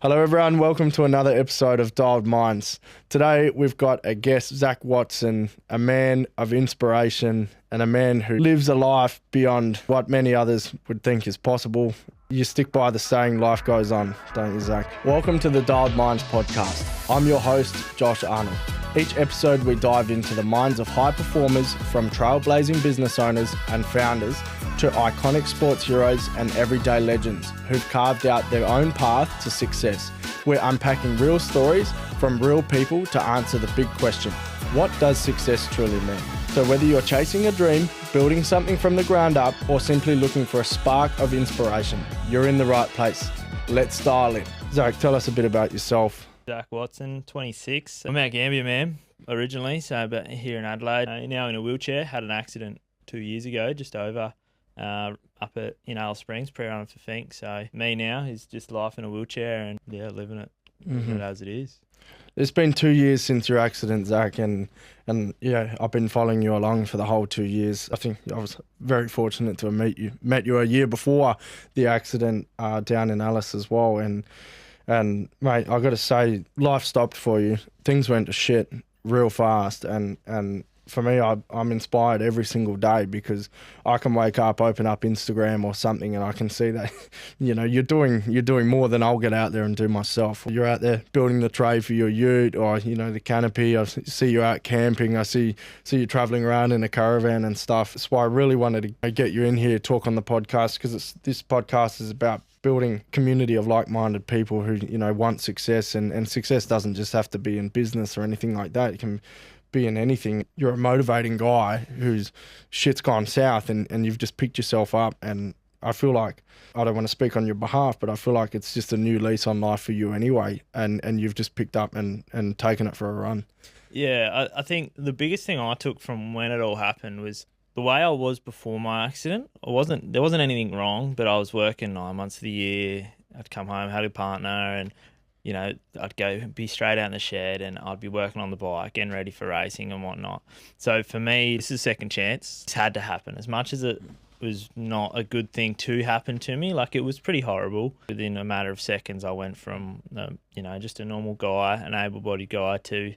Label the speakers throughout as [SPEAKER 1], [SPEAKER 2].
[SPEAKER 1] Hello everyone, welcome to another episode of Dialed Minds. Today we've got a guest, Zac Watson, a man of inspiration and a man who lives a life beyond what many others would think is possible. You stick by the saying, life goes on, don't you, Zac? Welcome to the Dialed Minds podcast. I'm your host, Josh Arnold. Each episode we dive into the minds of high performers, from trailblazing business owners and founders to iconic sports heroes and everyday legends who've carved out their own path to success. We're unpacking real stories from real people to answer the big question: what does success truly mean? So whether you're chasing a dream, building something from the ground up, or simply looking for a spark of inspiration, you're in the right place. Let's dial in. Zac, tell us a bit about yourself.
[SPEAKER 2] Zac Watson, 26. I'm out Gambia, man, originally, but here in Adelaide. Now in a wheelchair. Had an accident 2 years ago, just over, up in Alice Springs, pre-run for Fink. So me now is just life in a wheelchair and living it, as it is.
[SPEAKER 1] It's been 2 years since your accident, Zac, and I've been following you along for the whole 2 years. I think I was very fortunate to have met you a year before the accident down in Alice as well. And mate, I got to say, life stopped for you. Things went to shit real fast, and for me, I'm inspired every single day because I can wake up, open up Instagram or something, and I can see that, you're doing more than I'll get out there and do myself. You're out there building the tray for your ute, or the canopy. I see you out camping. I see you traveling around in a caravan and stuff. That's why I really wanted to get you in here, talk on the podcast, because this podcast is about building community of like-minded people who want success, and success doesn't just have to be in business or anything like that. It can be in anything. You're a motivating guy whose shit's gone south, and you've just picked yourself up, and I feel like, I don't want to speak on your behalf, but I feel like it's just a new lease on life for you anyway, and you've just picked up and taken it for a run.
[SPEAKER 2] Yeah, I think the biggest thing I took from when it all happened was the way I was before my accident. There wasn't anything wrong, but I was working 9 months of the year. I'd come home, had a partner, and I'd go be straight out in the shed and I'd be working on the bike, getting ready for racing and whatnot. So for me, this is a second chance. It's had to happen. As much as it was not a good thing to happen to me, like, it was pretty horrible. Within a matter of seconds, I went from, just a normal guy, an able-bodied guy, to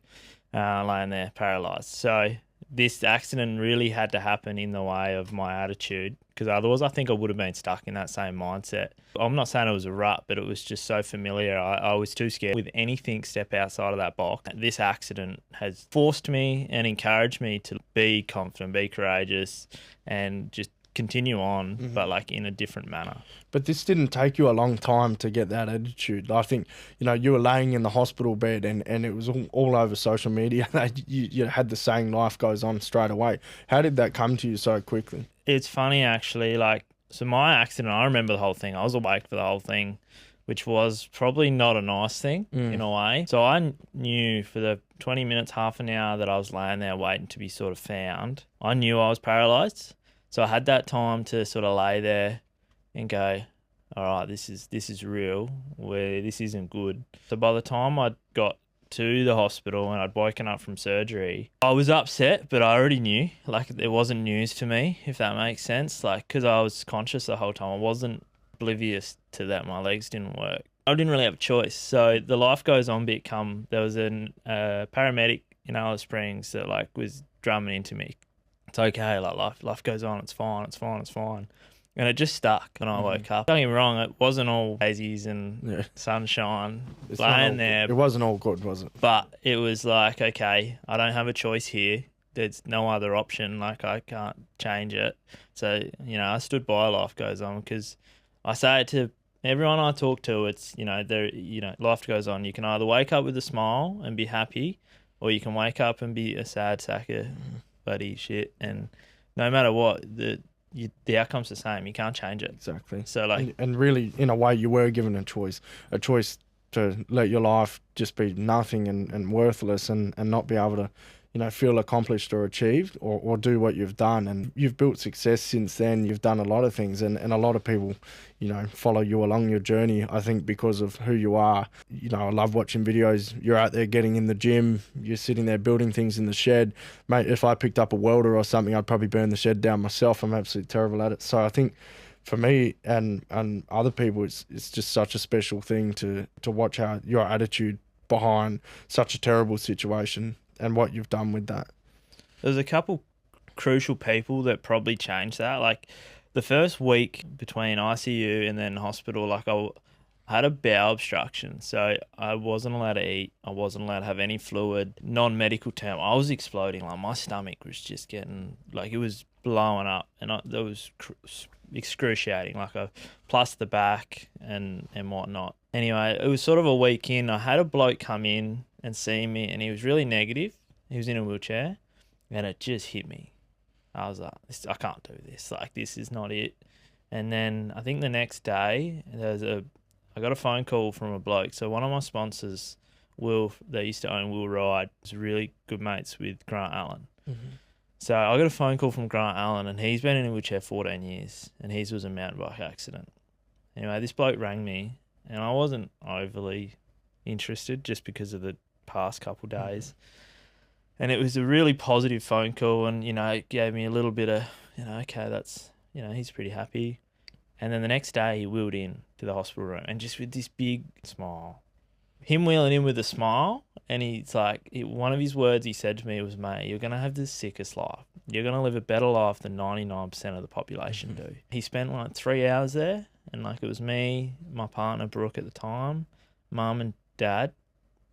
[SPEAKER 2] laying there paralysed. So this accident really had to happen in the way of my attitude, because otherwise I think I would have been stuck in that same mindset. I'm not saying it was a rut, but it was just so familiar. I was too scared with anything step outside of that box. This accident has forced me and encouraged me to be confident, be courageous, and just continue on, but like in a different manner.
[SPEAKER 1] But this didn't take you a long time to get that attitude. I think, you were laying in the hospital bed and it was all over social media. You had the saying, life goes on, straight away. How did that come to you so quickly?
[SPEAKER 2] It's funny, actually. So my accident, I remember the whole thing. I was awake for the whole thing, which was probably not a nice thing in a way. So I knew for the 20 minutes, half an hour that I was laying there waiting to be sort of found, I knew I was paralysed. So I had that time to sort of lay there and go, all right, this is real, where this isn't good. So by the time I got to the hospital and I'd woken up from surgery, I was upset, but I already knew. Like, it wasn't news to me, if that makes sense. Like, because I was conscious the whole time. I wasn't oblivious to that my legs didn't work. I didn't really have a choice. So the life goes on bit there was a paramedic in Alice Springs that was drumming into me. It's okay, life goes on, it's fine. And it just stuck when I woke up. Don't get me wrong, it wasn't all daisies and sunshine laying there.
[SPEAKER 1] It wasn't all good, was it?
[SPEAKER 2] But it was like, okay, I don't have a choice here. There's no other option. Like, I can't change it. So, I stood by life goes on, because I say it to everyone I talk to. It's, life goes on. You can either wake up with a smile and be happy, or you can wake up and be a sad sack of bloody shit. And no matter what, the outcome's the same. You can't change it.
[SPEAKER 1] Exactly.
[SPEAKER 2] So
[SPEAKER 1] and really, in a way, you were given a choice to let your life just be nothing and worthless, and not be able to, feel accomplished or achieved or do what you've done. And you've built success since then. You've done a lot of things, and a lot of people, follow you along your journey, I think, because of who you are. I love watching videos. You're out there getting in the gym. You're sitting there building things in the shed. Mate, if I picked up a welder or something, I'd probably burn the shed down myself. I'm absolutely terrible at it. So I think for me and other people, it's just such a special thing to watch how your attitude behind such a terrible situation and what you've done with that.
[SPEAKER 2] There's a couple crucial people that probably changed that. Like the first week between ICU and then hospital, like I had a bowel obstruction, so I wasn't allowed to eat. I wasn't allowed to have any fluid. Non-medical term, I was exploding. Like my stomach was just getting, like it was blowing up, and that was excruciating. Like I plus the back and whatnot. Anyway, it was sort of a week in. I had a bloke come in and see me, and he was really negative. He was in a wheelchair, and it just hit me. I was like, I can't do this. Like, this is not it. And then I think the next day, I got a phone call from a bloke. So one of my sponsors, Will, they used to own Will Ride, was really good mates with Grant Allen.
[SPEAKER 1] Mm-hmm.
[SPEAKER 2] So I got a phone call from Grant Allen, and he's been in a wheelchair 14 years, and his was a mountain bike accident. Anyway, this bloke rang me, and I wasn't overly interested just because of the past couple days. Mm-hmm. And it was a really positive phone call, and, it gave me a little bit of, okay, that's, he's pretty happy. And then the next day he wheeled in to the hospital room, and just with this big smile. Him wheeling in with a smile, and he's like, one of his words he said to me was, mate, you're going to have the sickest life. You're going to live a better life than 99% of the population do. He spent like 3 hours there, and like it was me, my partner Brooke at the time, mum and dad.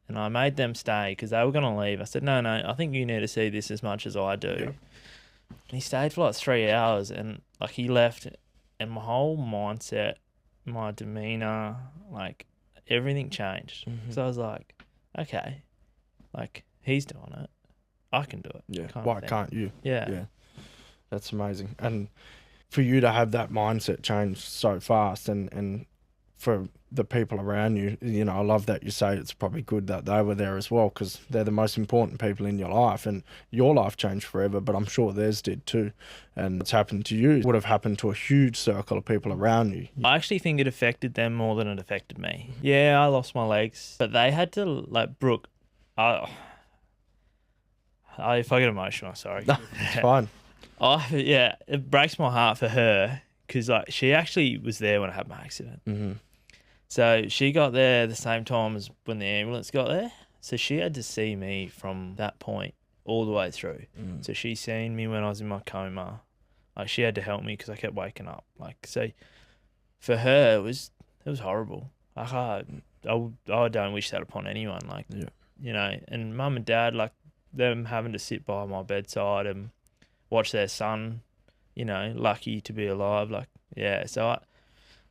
[SPEAKER 2] And I made them stay because they were going to leave. I said, no, I think you need to see this as much as I do. Yeah. And he stayed for like 3 hours, and like he left, and my whole mindset, my demeanour, like everything changed. Mm-hmm. So I was like, okay, like he's doing it. I can do it.
[SPEAKER 1] Yeah. Why can't you?
[SPEAKER 2] Yeah.
[SPEAKER 1] Yeah. That's amazing. And for you to have that mindset change so fast, and for the people around you, I love that you say it's probably good that they were there as well, because they're the most important people in your life, and your life changed forever, but I'm sure theirs did too. And what's happened to you would have happened to a huge circle of people around you.
[SPEAKER 2] I actually think it affected them more than it affected me. Yeah, I lost my legs, but they had to, like, Brooke, if I get emotional, sorry.
[SPEAKER 1] No, it's fine.
[SPEAKER 2] Yeah, it breaks my heart for her, because like she actually was there when I had my accident.
[SPEAKER 1] Mm-hmm.
[SPEAKER 2] So she got there the same time as when the ambulance got there. So she had to see me from that point all the way through. Mm. So she seen me when I was in my coma. Like she had to help me because I kept waking up. Like, so for her, it was horrible. Like I don't wish that upon anyone. Like, yeah. And mum and dad, like them having to sit by my bedside and watch their son, lucky to be alive. Like, yeah. So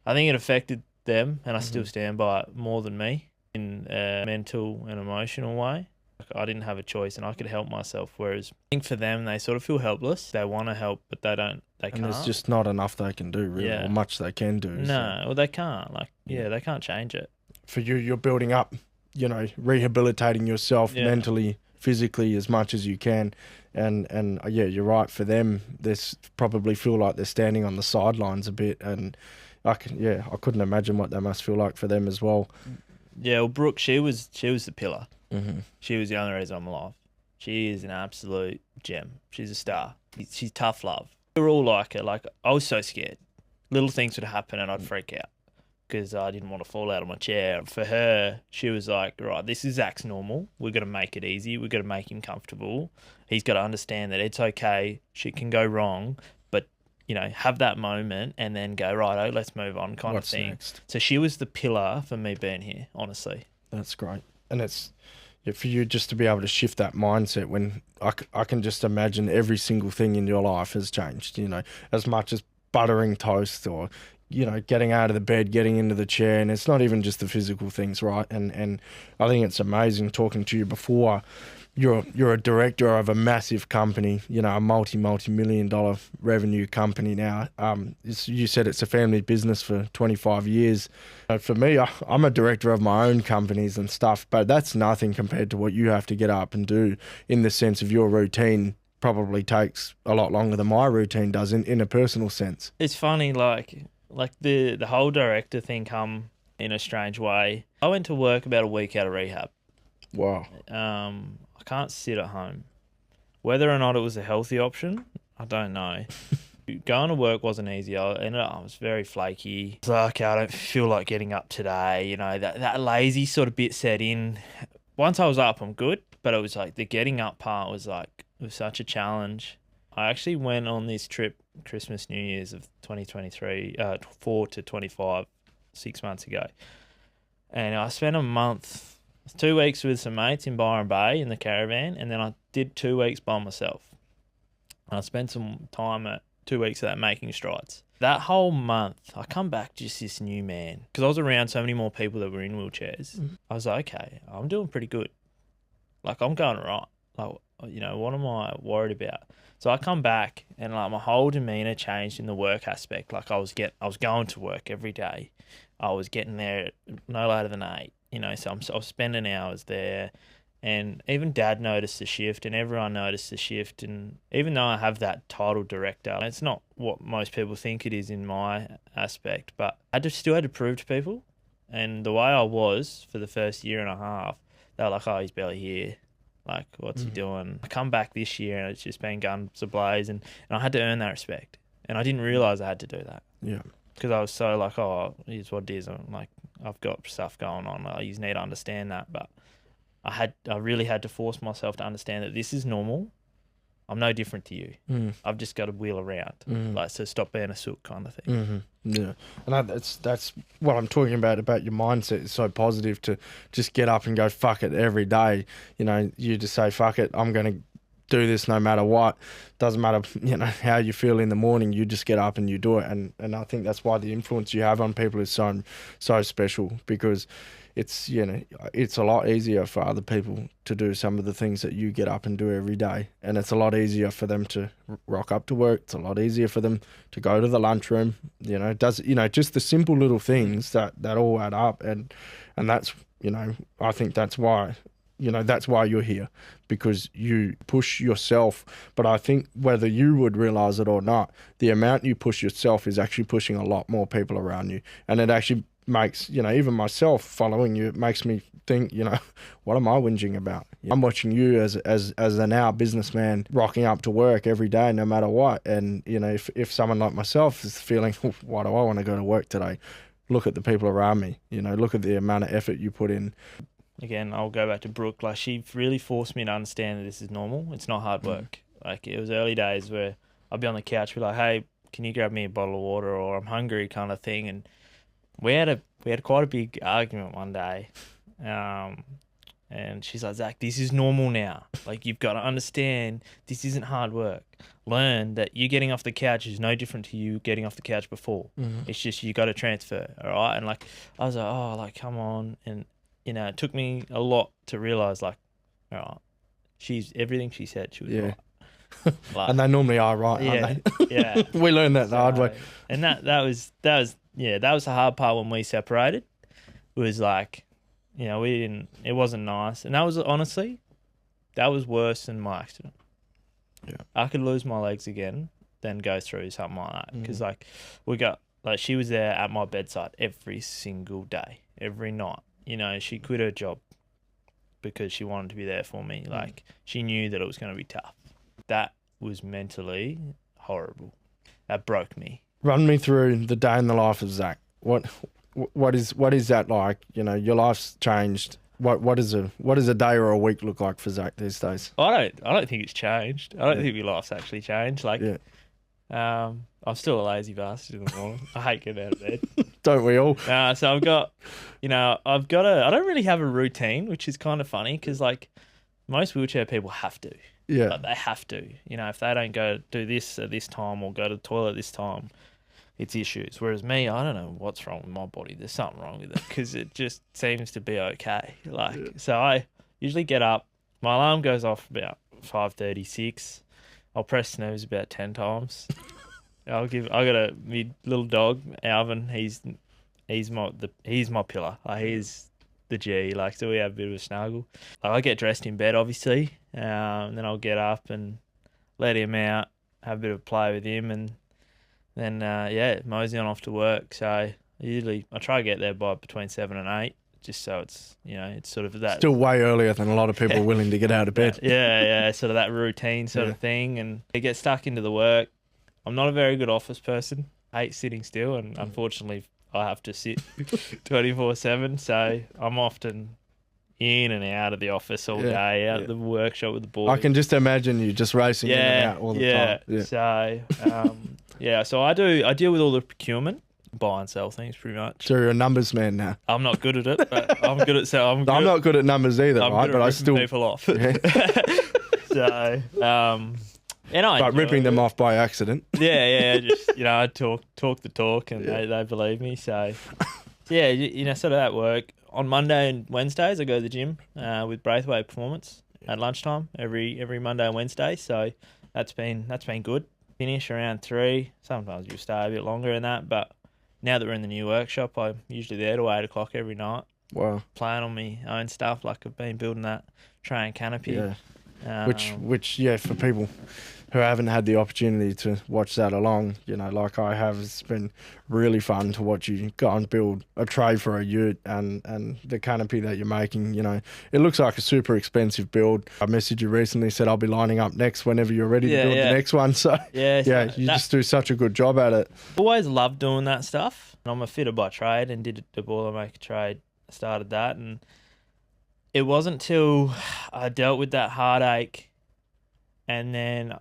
[SPEAKER 2] I think it affected them, and I still stand by it more than me in a mental and emotional way. Like, I didn't have a choice, and I could help myself, whereas I think for them, they sort of feel helpless. They want to help, but they can't.
[SPEAKER 1] And there's just not enough they can do, really, or much they can do.
[SPEAKER 2] No, well, they can't. Like, they can't change it.
[SPEAKER 1] For you, you're building up, rehabilitating yourself mentally, physically as much as you can. And you're right. For them, they probably feel like they're standing on the sidelines a bit, and I couldn't imagine what that must feel like for them as well.
[SPEAKER 2] Yeah, well, Brooke, she was the pillar.
[SPEAKER 1] Mm-hmm.
[SPEAKER 2] She was the only reason I'm alive. She is an absolute gem. She's a star. She's tough love. We were all like her. Like, I was so scared. Little things would happen and I'd freak out because I didn't want to fall out of my chair. For her, she was like, right, this is Zac's normal. We've got to make it easy. We've got to make him comfortable. He's got to understand that it's okay. Shit can go wrong. Have that moment and then go, righto, let's move on kind of thing. Next? So she was the pillar for me being here, honestly.
[SPEAKER 1] That's great. And it's for you just to be able to shift that mindset when I can just imagine every single thing in your life has changed, as much as buttering toast or, getting out of the bed, getting into the chair. And it's not even just the physical things, right? And I think it's amazing talking to you before. You're a director of a massive company, a multi-million-dollar revenue company now. You said it's a family business for 25 years. For me, I'm a director of my own companies and stuff, but that's nothing compared to what you have to get up and do, in the sense of your routine probably takes a lot longer than my routine does in a personal sense.
[SPEAKER 2] It's funny, like the whole director thing come in a strange way. I went to work about a week out of rehab.
[SPEAKER 1] Wow.
[SPEAKER 2] I can't sit at home. Whether or not it was a healthy option, I don't know. Going to work wasn't easy. I was very flaky. It's like, okay, I don't feel like getting up today. You know, that lazy sort of bit set in. Once I was up, I'm good. But it was like the getting up part was like, it was such a challenge. I actually went on this trip, Christmas, New Year's of 2023, 4 to 25, 6 months ago. And I spent a month, 2 weeks with some mates in Byron Bay in the caravan. And then I did 2 weeks by myself. And I spent some time at 2 weeks of that making strides. That whole month, I come back just this new man. Because I was around so many more people that were in wheelchairs. Mm-hmm. I was like, okay, I'm doing pretty good. Like, I'm going right. Like, you know, what am I worried about? So I come back and like my whole demeanor changed in the work aspect. Like I was going to work every day. I was getting there no later than 8, you know, so I was spending hours there. And even Dad noticed the shift and everyone noticed the shift. And even though I have that title director, it's not what most people think it is in my aspect, but I just still had to prove to people. And the way I was for the first year and a half, they were like, oh, he's barely here. Like, what's he doing? I come back this year and it's just been guns ablaze and I had to earn that respect. And I didn't realise I had to do that. Yeah. Because I was so like, oh, here's what it is. I'm like, I've got stuff going on. You need to understand that. But I really had to force myself to understand that this is normal. I'm no different to you. I've just got to wheel around. Like, so stop being a sook kind of thing.
[SPEAKER 1] Yeah. And that's what I'm talking about your mindset. It's so positive to just get up and go, fuck it, every day. You know, you just say, fuck it, I'm going to do this no matter what. Doesn't matter, you know, how you feel in the morning, you just get up and you do it. And I think that's why the influence you have on people is so special, because it's, you know, it's a lot easier for other people to do some of the things that you get up and do every day. And it's a lot easier for them to rock up to work. It's a lot easier for them to go to the lunchroom. You know, just the simple little things that all add up. And that's, you know, I think that's why, you know, that's why you're here, because you push yourself. But I think whether you would realize it or not, the amount you push yourself is actually pushing a lot more people around you. And it actually makes, you know, even myself following you, it makes me think, you know, what am I whinging about? I'm watching you as a now businessman rocking up to work every day, no matter what. And, you know, if someone like myself is feeling, why do I want to go to work today? Look at the people around me, you know, look at the amount of effort you put in.
[SPEAKER 2] Again, I'll go back to Brooke. Like, she really forced me to understand that this is normal. It's not hard work. Like, it was early days where I'd be on the couch, be like, hey, can you grab me a bottle of water, or I'm hungry kind of thing. And we had quite a big argument one day. And she's like, Zac, this is normal now. Like, you've got to understand this isn't hard work. Learn that you getting off the couch is no different to you getting off the couch before. It's just you got to transfer, all right? And, like, I was like, oh, like, come on. And, you know, it took me a lot to realise, like, all right, everything she said, she was right.
[SPEAKER 1] Like, and they normally are right, aren't they?
[SPEAKER 2] Yeah.
[SPEAKER 1] We learned that the hard way.
[SPEAKER 2] And that was the hard part when we separated. It was like, you know, it wasn't nice. And that was, honestly, that was worse than my accident. Yeah. I could lose my legs again than go through something like that. Because, like, she was there at my bedside every single day, every night. You know, she quit her job because she wanted to be there for me. Like, she knew that it was going to be tough. That was mentally horrible. That broke me.
[SPEAKER 1] Run me through the day in the life of Zac. What is that like? You know, your life's changed. What does a day or a week look like for Zac these days?
[SPEAKER 2] I don't think it's changed. I don't think my life's actually changed. Like, I'm still a lazy bastard in the morning. I hate getting out of bed.
[SPEAKER 1] Don't we all?
[SPEAKER 2] So I don't really have a routine, which is kind of funny because, like, most wheelchair people have to. Yeah. Like, they have to. You know, if they don't go do this at this time or go to the toilet this time, it's issues. Whereas me, I don't know what's wrong with my body. There's something wrong with it because it just seems to be okay. Like, so I usually get up. My alarm goes off about 5:36. I'll press snooze about 10 times. I got my little dog, Alvin. He's my pillar. Like, he's the G. Like, so we have a bit of a snuggle. Like, I get dressed in bed, obviously, and then I'll get up and let him out, have a bit of play with him, and then mosey on off to work. So I try to get there by between 7 and 8, just so it's, you know, it's sort of that.
[SPEAKER 1] Still way earlier than a lot of people willing to get out of bed.
[SPEAKER 2] Yeah, sort of that routine sort of thing, and I get stuck into the work. I'm not a very good office person. I hate sitting still, and unfortunately, I have to sit 24/7. So I'm often in and out of the office all day, out the workshop with the boys.
[SPEAKER 1] I can just imagine you just racing in and out all the time.
[SPEAKER 2] So I deal with all the procurement, buy and sell things pretty much.
[SPEAKER 1] So you're a numbers man now.
[SPEAKER 2] I'm not good at it, but I'm good at
[SPEAKER 1] I'm not good at numbers either,
[SPEAKER 2] I'm
[SPEAKER 1] right?
[SPEAKER 2] good
[SPEAKER 1] But
[SPEAKER 2] at
[SPEAKER 1] I still
[SPEAKER 2] people off.
[SPEAKER 1] But ripping them off by accident.
[SPEAKER 2] Just I talk the talk, and they believe me. So sort of that work. On Monday and Wednesdays, I go to the gym with Braithwaite Performance at lunchtime every Monday and Wednesday. So that's been good. Finish around 3. Sometimes you stay a bit longer than that, but now that we're in the new workshop, I'm usually there till 8 o'clock every night.
[SPEAKER 1] Wow.
[SPEAKER 2] Playing on my own stuff, like I've been building that train canopy.
[SPEAKER 1] Yeah. Which for people who haven't had the opportunity to watch that along, like I have, it's been really fun to watch you go and build a tray for a ute and the canopy that you're making. It looks like a super expensive build. I messaged you recently, said I'll be lining up next whenever you're ready to build the next one. So you just do such a good job at it.
[SPEAKER 2] Always loved doing that stuff. I'm a fitter by trade and did the Boilermaker trade. I started that, and it wasn't till I dealt with that heartache, and then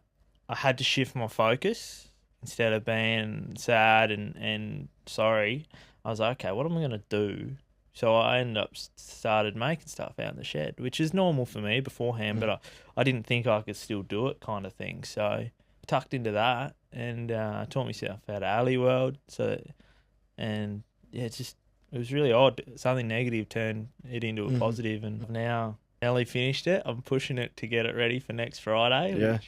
[SPEAKER 2] I had to shift my focus. Instead of being sad and sorry, I was like, okay, what am I going to do? So I ended up started making stuff out in the shed, which is normal for me beforehand, but I didn't think I could still do it kind of thing. So I tucked into that and taught myself how to alley weld. It was really odd. Something negative turned it into a positive, and now nearly finished it. I'm pushing it to get it ready for next Friday.
[SPEAKER 1] Yeah.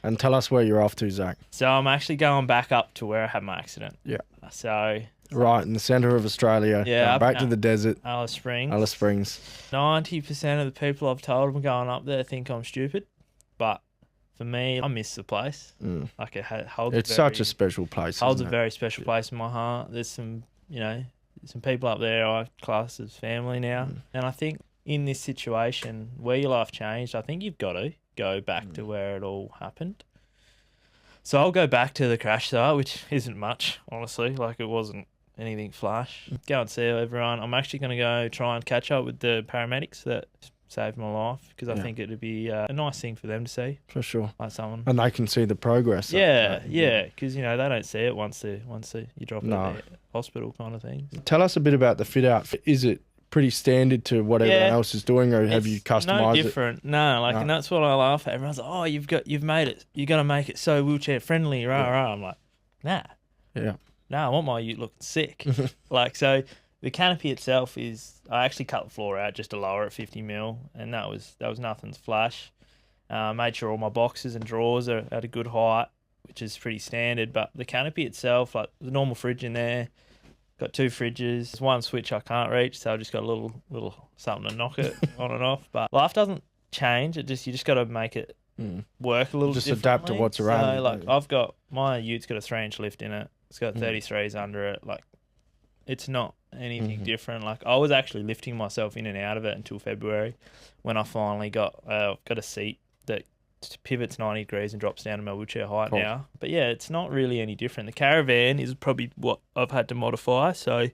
[SPEAKER 1] And tell us where you're off to, Zac.
[SPEAKER 2] So I'm actually going back up to where I had my accident. Yeah. So
[SPEAKER 1] right in the centre of Australia. Yeah. Back to the desert.
[SPEAKER 2] Alice Springs. 90% of the people I've told I'm going up there think I'm stupid, but for me, I miss the place. Like it's
[SPEAKER 1] such a special place.
[SPEAKER 2] Holds a very special place in my heart. There's some people up there I class as family now, and I think in this situation where your life changed, I think you've got to go back to where it all happened. So I'll go back to the crash site, which isn't much, honestly. Like, it wasn't anything flash. Go and see everyone. I'm actually going to go try and catch up with the paramedics that saved my life, because I think it'd be a nice thing for them to see.
[SPEAKER 1] For sure.
[SPEAKER 2] Like someone.
[SPEAKER 1] And they can see the progress.
[SPEAKER 2] Yeah, because they don't see it once you drop it at the hospital kind of thing.
[SPEAKER 1] Tell us a bit about the fit out. Is it pretty standard to what everyone else is doing, or have you customized
[SPEAKER 2] it? No different. No, and that's what I laugh at. Everyone's like, oh, you've made it. You're going to make it so wheelchair friendly, rah. I'm like, nah. Yeah. No, I want my ute looking sick. So the canopy itself is, I actually cut the floor out just to lower it 50 mil, and that was nothing to flash. Made sure all my boxes and drawers are at a good height, which is pretty standard. But the canopy itself, like the normal fridge in there, got 2 fridges. There's one switch I can't reach, so I just got a little something to knock it on and off. But life doesn't change. You just got to make it work a little. Just
[SPEAKER 1] adapt to what's around.
[SPEAKER 2] So I've got my ute's got a 3-inch lift in it. It's got 33s under it. Like, it's not anything different. Like, I was actually lifting myself in and out of it until February, when I finally got a seat that pivots 90 degrees and drops down to my wheelchair height now. But yeah, it's not really any different. The caravan is probably what I've had to modify. So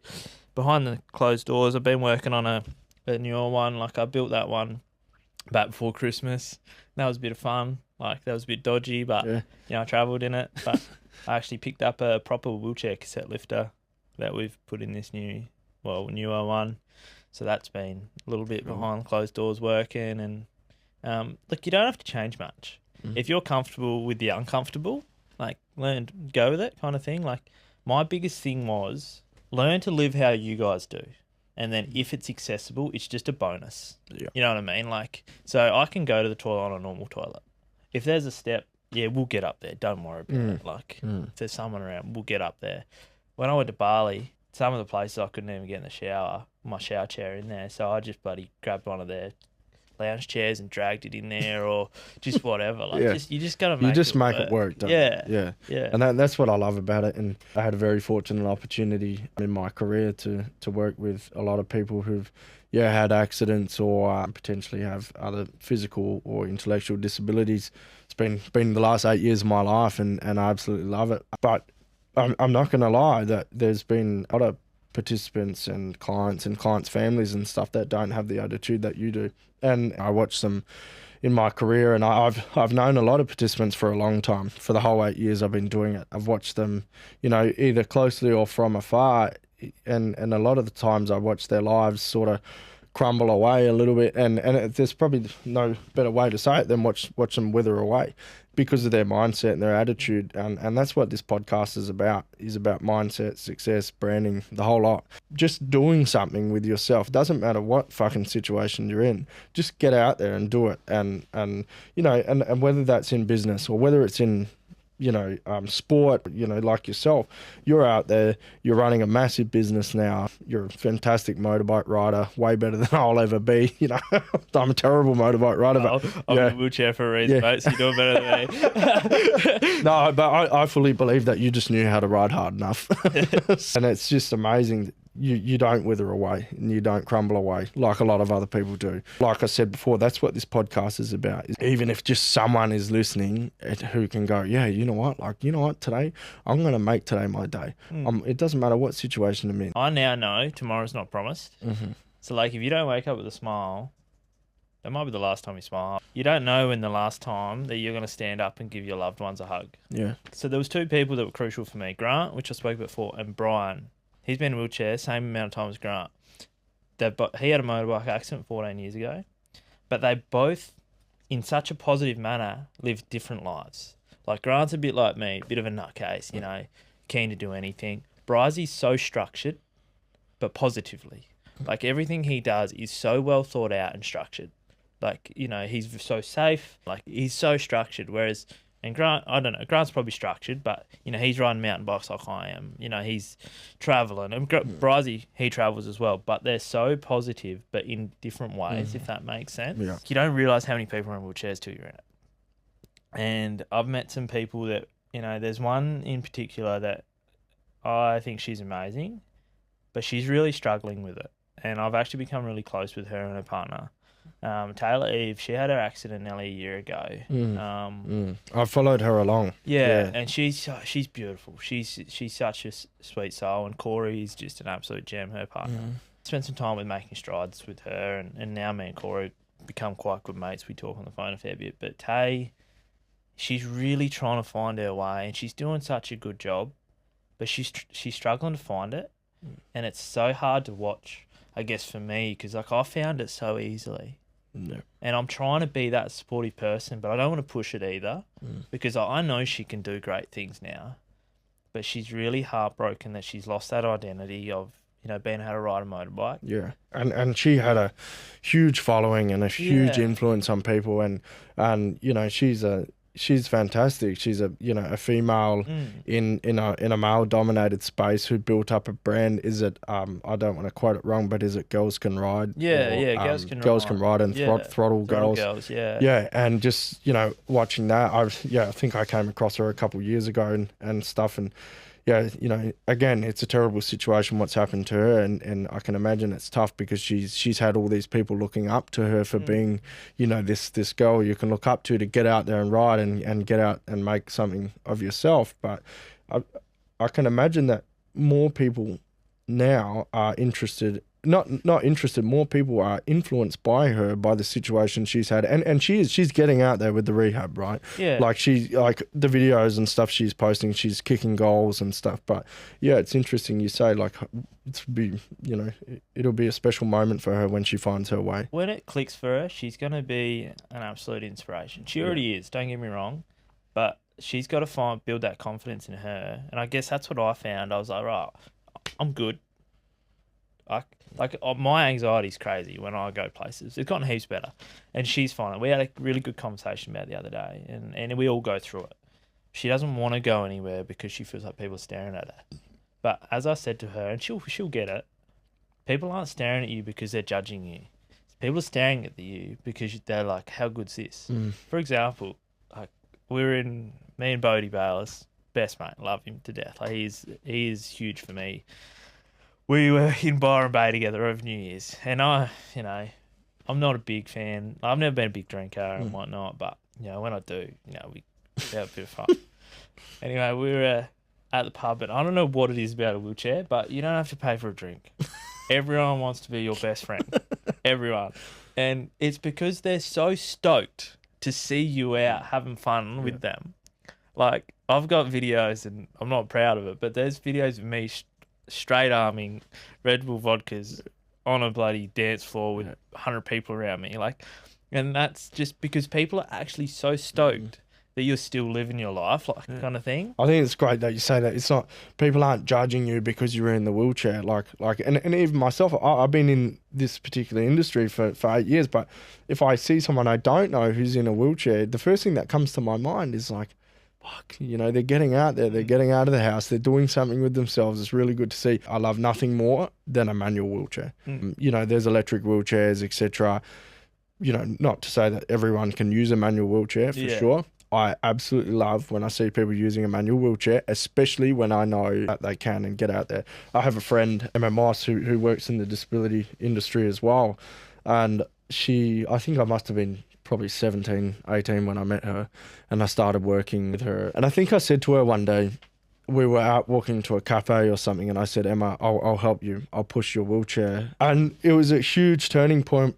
[SPEAKER 2] behind the closed doors, I've been working on a newer one. Like, I built that one back before Christmas. That was a bit of fun. Like, that was a bit dodgy, but I travelled in it. But I actually picked up a proper wheelchair cassette lifter that we've put in this newer one. So that's been a little bit behind closed doors working. And look, you don't have to change much. If you're comfortable with the uncomfortable, like, go with it kind of thing. Like, my biggest thing was learn to live how you guys do. And then if it's accessible, it's just a bonus. Yeah. You know what I mean? Like, so I can go to the toilet on a normal toilet. If there's a step, we'll get up there. Don't worry about it. Like, if there's someone around, we'll get up there. When I went to Bali, some of the places I couldn't even get in the shower, my shower chair in there. So I just bloody grabbed one of their lounge chairs and dragged it in there, or just whatever. Like,
[SPEAKER 1] Yeah.
[SPEAKER 2] you just gotta
[SPEAKER 1] You
[SPEAKER 2] make
[SPEAKER 1] just
[SPEAKER 2] it
[SPEAKER 1] make
[SPEAKER 2] work.
[SPEAKER 1] it work, don't
[SPEAKER 2] Yeah,
[SPEAKER 1] you?
[SPEAKER 2] yeah.
[SPEAKER 1] And that's what I love about it. And I had a very fortunate opportunity in my career to work with a lot of people who've, had accidents or potentially have other physical or intellectual disabilities. It's been the last 8 years of my life, and I absolutely love it. But I'm not going to lie that there's been a lot of participants and clients' families and stuff that don't have the attitude that you do. And I watch them in my career, and I've known a lot of participants for a long time. For the whole 8 years I've been doing it, I've watched them, either closely or from afar, and a lot of the times I watch their lives sort of crumble away a little bit, and there's probably no better way to say it than watch them wither away because of their mindset and their attitude, and that's what this podcast is about mindset, success, branding, the whole lot. Just doing something with yourself. Doesn't matter what fucking situation you're in, just get out there and do it, and whether that's in business or whether it's in sport, like yourself, you're out there, you're running a massive business now, you're a fantastic motorbike rider, way better than I'll ever be. I'm a terrible motorbike rider, but
[SPEAKER 2] I'm in a wheelchair for a reason, mate, so you're doing better than me.
[SPEAKER 1] No, but I fully believe that you just knew how to ride hard enough. And it's just amazing that you don't wither away and you don't crumble away like a lot of other people do. Like I said before, that's what this podcast is about. Even if just someone is listening who can go, yeah, you know what, today, I'm going to make today my day. It doesn't matter what situation I'm in.
[SPEAKER 2] I now know tomorrow's not promised.
[SPEAKER 1] Mm-hmm.
[SPEAKER 2] So, like, if you don't wake up with a smile, that might be the last time you smile. You don't know when the last time that you're going to stand up and give your loved ones a hug.
[SPEAKER 1] Yeah.
[SPEAKER 2] So there was two people that were crucial for me. Grant, which I spoke about before, and Brian. He's been in a wheelchair, same amount of time as Grant. He had a motorbike accident 14 years ago, but they both, in such a positive manner, lived different lives. Like, Grant's a bit like me, a bit of a nutcase, keen to do anything. Brizzy's so structured, but positively. Like, everything he does is so well thought out and structured. Like, he's so safe. Like, he's so structured, whereas... And Grant, I don't know, Grant's probably structured, but, he's riding mountain bikes like I am. He's travelling. And Brizzy, he travels as well. But they're so positive, but in different ways, if that makes sense.
[SPEAKER 1] Yeah.
[SPEAKER 2] You don't realise how many people are in wheelchairs till you're in it. And I've met some people that, there's one in particular that I think she's amazing, but she's really struggling with it. And I've actually become really close with her and her partner. Taylor Eve, she had her accident nearly a year ago.
[SPEAKER 1] I followed her along.
[SPEAKER 2] Yeah, and she's beautiful. She's such a sweet soul, and Corey is just an absolute gem, her partner. Spent some time with making strides with her, and now me and Corey become quite good mates. We talk on the phone a fair bit. But Tay, she's really trying to find her way, and she's doing such a good job, but she's struggling to find it, and it's so hard to watch, I guess, for me, because I found it so easily.
[SPEAKER 1] No.
[SPEAKER 2] And I'm trying to be that supportive person, but I don't want to push it either, because I know she can do great things now, but she's really heartbroken that she's lost that identity of, being able to ride a motorbike.
[SPEAKER 1] Yeah. And she had a huge following and a huge influence on people, and she's fantastic. She's a female in a male dominated space who built up a brand. Is it I don't want to quote it wrong, but is it Girls Can Ride? Girls Can Ride and Throttle Girls. Yeah, and just watching that, I think I came across her a couple of years ago and stuff, and again, it's a terrible situation what's happened to her, and I can imagine it's tough because she's had all these people looking up to her for being, this girl you can look up to get out there and ride and get out and make something of yourself. But I can imagine that more people now are interested. Not interested. More people are influenced by her, by the situation she's had, and she's getting out there with the rehab, right?
[SPEAKER 2] Yeah.
[SPEAKER 1] Like the videos and stuff she's posting, she's kicking goals and stuff. But yeah, it's interesting you say it'll be a special moment for her when she finds her way.
[SPEAKER 2] When it clicks for her, she's going to be an absolute inspiration. She already is. Don't get me wrong, but she's got to build that confidence in her, and I guess that's what I found. I was like, right, I'm good. My anxiety's crazy when I go places. It's gotten heaps better, and she's fine. We had a really good conversation about it the other day, and we all go through it. She doesn't want to go anywhere because she feels like people are staring at her. But as I said to her, and she'll get it, people aren't staring at you because they're judging you. people are staring at you because they're like, how good's this?
[SPEAKER 1] Mm.
[SPEAKER 2] For example, like me and Bodie Bayless, best mate, love him to death. Like he is huge for me. We were in Byron Bay together over New Year's, and I'm not a big fan. I've never been a big drinker and whatnot, but when I do, we have a bit of fun. Anyway, we were at the pub, and I don't know what it is about a wheelchair, but you don't have to pay for a drink. Everyone wants to be your best friend. Everyone. And it's because they're so stoked to see you out having fun with them. Like, I've got videos, and I'm not proud of it, but there's videos of me straight arming Red Bull vodkas on a bloody dance floor with 100 people around me. Like, and that's just because people are actually so stoked that you're still living your life, like kind of thing.
[SPEAKER 1] I think it's great that you say that. It's not, people aren't judging you because you're in the wheelchair. And even myself, I've been in this particular industry for 8 years, but if I see someone I don't know who's in a wheelchair, the first thing that comes to my mind is like, fuck, they're getting out there, they're getting out of the house, they're doing something with themselves. It's really good to see. I love nothing more than a manual wheelchair. There's electric wheelchairs, etc. Not to say that everyone can use a manual wheelchair for sure. I absolutely love when I see people using a manual wheelchair, especially when I know that they can and get out there. I have a friend, Emma Moss, who works in the disability industry as well. And I think I must have been probably 17, 18 when I met her, and I started working with her. And I think I said to her one day, we were out walking to a cafe or something, and I said, Emma, I'll help you. I'll push your wheelchair. And it was a huge turning point